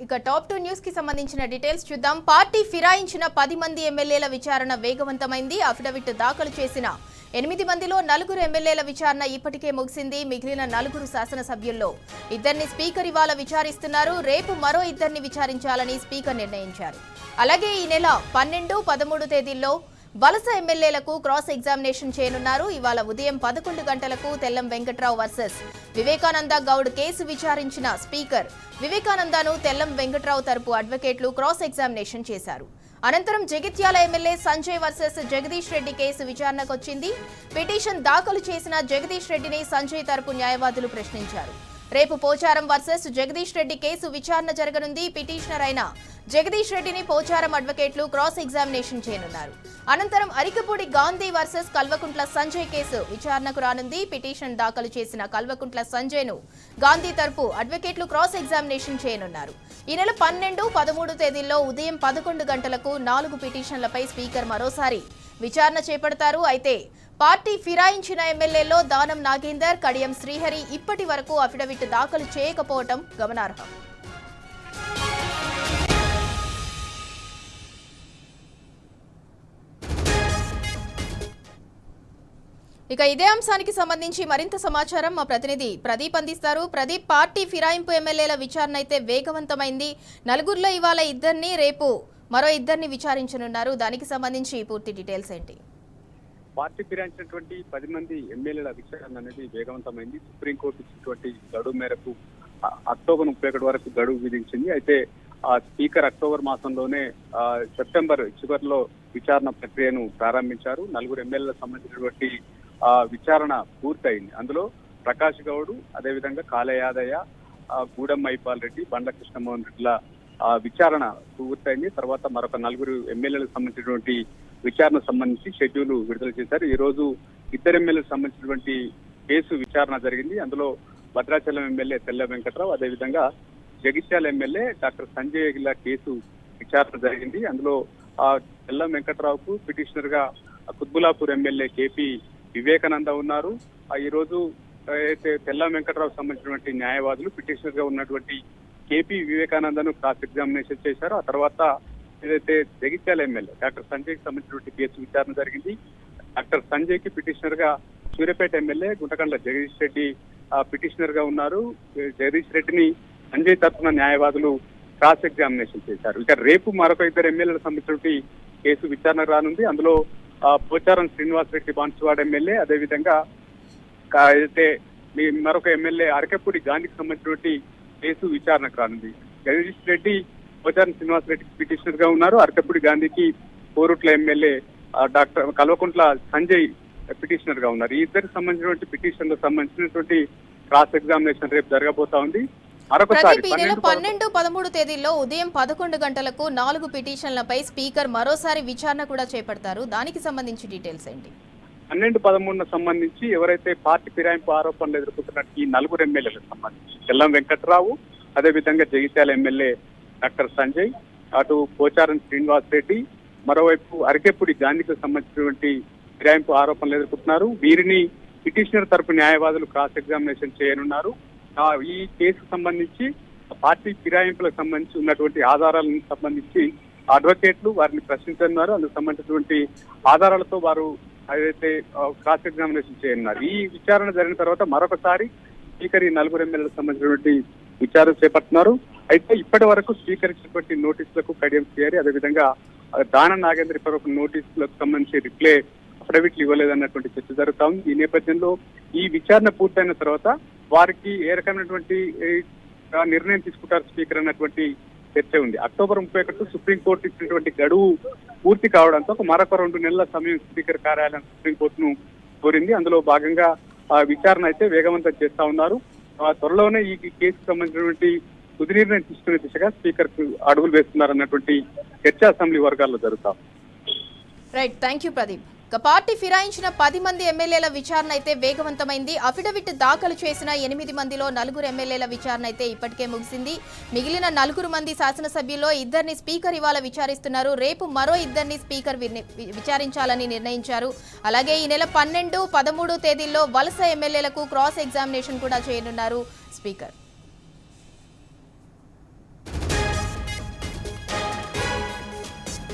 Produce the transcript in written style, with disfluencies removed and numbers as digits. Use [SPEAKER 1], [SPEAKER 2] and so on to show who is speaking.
[SPEAKER 1] ఇక top 2 news కి సంబంధించిన డీటెయిల్స్ చూద్దాం. పార్టీ ఫిరాయించిన 10 మంది ఎమ్మెల్యేల విచారణ వేగవంతమైంది. అఫిడవిట్ దాఖలు చేసిన 8 మందిలో 4 ఎమ్మెల్యేల విచారణ ఇప్పటికే ముగిసింది. మిగిలిన 4 శాసనసభ్యుల్లో ఇద్దరిని స్పీకర్ ఇవాళ విచారిస్తున్నారు. రేపు మరో ఇద్దరిని విచారించాలని స్పీకర్ నిర్ణయించారు. అలాగే ఈ నెల 12, 13 తేదీల్లో వలస ఎమ్మెల్యేలకు క్రాస్ ఎగ్జామినేషన్ చేయనున్నారు. ఇవాళ ఉదయం 11 గంటలకు తెల్లం వెంకట్రావు వర్సెస్ వివేకానంద గౌడ్ కేసు విచారించిన స్పీకర్ వివేకానందను తెల్లం వెంకట్రావు తరపు అడ్వకేట్లు క్రాస్ ఎగ్జామినేషన్ చేశారు. అనంతరం Jagtial MLA Sanjay versus Jagadish Reddy case విచారణకొచ్చింది. పిటిషన్ దాఖలు చేసిన జగదీష్ రెడ్డిని సంజయ్ తరపు న్యాయవాదులు ప్రశ్నించారు. రేపు పోచారం వర్సెస్ జగదీష్ రెడ్డి కేసు విచారణ జరగనుంది. పిటిషనర్ అయిన జగదీష్ రెడ్డిని పోచారం అడ్వకేట్లు క్రాస్ ఎగ్జామినేషన్ చేయనున్నారు. అనంతరం అరికపూడి గాంధీ వర్సెస్ కల్వకుంట్ల సంజయ్ కేసు విచారణకు రానుంది. పిటిషన్ దాఖలు చేసిన కల్వకుంట్ల సంజయ్ ను గాంధీ తరపు అడ్వకేట్లు క్రాస్ ఎగ్జామినేషన్ చేయనున్నారు. ఈ నెల 12, 13 తేదీల్లో ఉదయం 11 గంటలకు 4 పిటిషన్లపై స్పీకర్ మరోసారి విచారణ చేపడతారు. అయితే పార్టీ ఫిరాయించిన ఎమ్మెల్యేలో దానం నాగేందర్, కడియం శ్రీహరి ఇప్పటి వరకు అఫిడవిట్ దాఖలు చేయకపోవడం గమనార్హం. ఇక ఇదే అంశానికి సంబంధించి మరింత సమాచారం మా ప్రతినిధి ప్రదీప్ అందిస్తారు. ప్రదీప్, పార్టీ ఫిరాయింపు ఎమ్మెల్యేల విచారణ అయితే వేగవంతమైంది. 4లో ఇవాళ ఇద్దరిని, రేపు మరో ఇద్దరిని విచారించనున్నారు. దానికి సంబంధించి పూర్తి డీటెయిల్స్ ఏంటి?
[SPEAKER 2] పార్టీ ఫిరాయించినటువంటి 10 మంది ఎమ్మెల్యేల విచారణ అనేది వేగవంతమైంది. సుప్రీంకోర్టు ఇచ్చినటువంటి గడువు మేరకు అక్టోబర్ 31 వరకు గడువు విధించింది. అయితే స్పీకర్ అక్టోబర్ మాసంలోనే సెప్టెంబర్ చివరిలో విచారణ ప్రక్రియను ప్రారంభించారు. 4 ఎమ్మెల్యేలకు సంబంధించినటువంటి విచారణ పూర్తయింది. అందులో ప్రకాష్ గౌడ్, అదేవిధంగా కాళ యాదయ్య, గూడెం మైపాల్ రెడ్డి, బండ్ల కృష్ణమోహన్ రెడ్డిల విచారణ పూర్తయింది. తర్వాత మరొక 4 ఎమ్మెల్యేలకు సంబంధించినటువంటి విచారణ సంబంధించి షెడ్యూల్ విడుదల చేశారు. ఈ రోజు 2 ఎమ్మెల్యేలకు సంబంధించినటువంటి కేసు విచారణ జరిగింది. అందులో భద్రాచలం ఎమ్మెల్యే తెల్లం వెంకట్రావు, అదేవిధంగా జగిత్యాల ఎమ్మెల్యే డాక్టర్ సంజయ్ గిల్ల కేసు విచారణ జరిగింది. అందులో తెల్లం వెంకట్రావుకు పిటిషనర్ గా కుత్బులాపూర్ ఎమ్మెల్యే కేపీ వివేకానంద ఉన్నారు. ఈ రోజు అయితే తెల్లం వెంకట్రావు సంబంధించినటువంటి న్యాయవాదులు పిటిషనర్ గా ఉన్నటువంటి కేపీ వివేకానందను క్రాస్ ఎగ్జామినేషన్ చేశారు. ఆ తర్వాత ఏదైతే జగిత్యాల ఎమ్మెల్యే డాక్టర్ సంజయ్ కి సంబంధించినటువంటి కేసు విచారణ జరిగింది. డాక్టర్ సంజయ్ కి పిటిషనర్ గా సూర్యాపేట ఎమ్మెల్యే గుంటకండ్ల జగదీష్ రెడ్డి పిటిషనర్ గా ఉన్నారు. జగదీష్ రెడ్డిని సంజయ్ తరఫున న్యాయవాదులు క్రాస్ ఎగ్జామినేషన్ చేశారు. ఇక రేపు మరొక 2 ఎమ్మెల్యేలకు సంబంధించినటువంటి కేసు విచారణ రానుంది. అందులో పోచారం శ్రీనివాస్ రెడ్డి బాన్సువాడ ఎమ్మెల్యే, అదేవిధంగా అయితే మరొక ఎమ్మెల్యే అరకెప్పూడి గాంధీకి సంబంధించినటువంటి కేసు విచారణకు రానుంది. జగదీష్ రెడ్డి పోచారం శ్రీనివాస్ రెడ్డి పిటిషనర్ గా ఉన్నారు. అరకెప్పూడి గాంధీకి Korutla MLA doctor Kalvakuntla Sanjay petitioner గా ఉన్నారు. ఈ ఇద్దరికి సంబంధించినటువంటి పిటిషన్లకు సంబంధించినటువంటి క్రాస్ ఎగ్జామినేషన్ రేపు జరగబోతా ఉంది.
[SPEAKER 1] ఈ నెల 12, 13 తేదీల్లో ఉదయం 11 గంటలకు 4 పిటిషన్లపై స్పీకర్ మరోసారి విచారణ కూడా చేపడతారు. దానికి సంబంధించి డీటెయిల్స్ ఏంటి?
[SPEAKER 2] 12, 13 సంబంధించి ఎవరైతే పార్టీ ఫిరాయింపు ఆరోపణలు ఎదుర్కొంటున్నట్టు ఈ 4 ఎమ్మెల్యేలకు సంబంధించి తెల్లం వెంకట్రావు, అదేవిధంగా జగిత్యాల ఎమ్మెల్యే డాక్టర్ సంజయ్, అటు పోచారం శ్రీనివాస్ రెడ్డి, మరోవైపు అరకెప్పూడి గాంధీకి సంబంధించినటువంటి ఫిరాయింపు ఆరోపణలు ఎదుర్కొంటున్నారు. వీరిని పిటిషనర్ తరపు న్యాయవాదులు క్రాస్ ఎగ్జామినేషన్ చేయనున్నారు. ఈ కేసుకు సంబంధించి పార్టీ ఫిరాయింపులకు సంబంధించి ఉన్నటువంటి ఆధారాలకు సంబంధించి అడ్వకేట్లు వారిని ప్రశ్నించనున్నారు. అందుకు సంబంధించినటువంటి ఆధారాలతో వారు ఏదైతే క్రాస్ ఎగ్జామినేషన్ చేయనున్నారు. ఈ విచారణ జరిగిన తర్వాత మరొకసారి స్పీకర్ ఈ 4 ఎమ్మెల్యేలకు సంబంధించినటువంటి విచారణ చేపడుతున్నారు. అయితే ఇప్పటి వరకు స్పీకర్ ఇచ్చినటువంటి నోటీసులకు కడియం శ్రీహరి, అదేవిధంగా దానం నాగేంద్ర ఇప్పటివరకు నోటీసులకు సంబంధించి రిప్లై అఫిడవిట్లు ఇవ్వలేదన్నటువంటి చర్చ జరుగుతా ఉంది. ఈ నేపథ్యంలో ఈ విచారణ పూర్తయిన తర్వాత వారికి ఏ రకమైనటువంటి నిర్ణయం తీసుకుంటారు స్పీకర్ అన్నటువంటి చర్చ ఉంది. అక్టోబర్ 31 సుప్రీంకోర్టు ఇచ్చినటువంటి గడువు పూర్తి కావడంతో మరొక 2 నెలల సమయం స్పీకర్ కార్యాలయం సుప్రీంకోర్టును కోరింది. అందులో భాగంగా విచారణ అయితే వేగవంతం చేస్తా ఉన్నారు. త్వరలోనే ఈ కేసుకు సంబంధించినటువంటి తుది నిర్ణయం తీసుకునే దిశగా స్పీకర్ అడుగులు వేస్తున్నారు అన్నటువంటి చర్చ అసెంబ్లీ వర్గాల్లో జరుగుతాం.
[SPEAKER 1] Right, thank you Pradeep. Party ఫిరాయించిన 10 మంది ఎమ్మెల్యేల విచారణ అయితే వేగవంతమైంది. అఫిడవిట్ దాఖలు చేసిన 8 మందిలో 4 ఎమ్మెల్యేల విచారణ అయితే ఇప్పటికే ముగిసింది. మిగిలిన 4 మంది శాసనసభ్యుల్లో ఇద్దరిని స్పీకర్ ఇవాళ విచారిస్తున్నారు. రేపు మరో ఇద్దరిని స్పీకర్ విచారించాలని నిర్ణయించారు. అలాగే ఈ నెల 12, 13 తేదీల్లో వలస ఎమ్మెల్యేలకు క్రాస్ ఎగ్జామినేషన్ కూడా చేయనున్నారు స్పీకర్.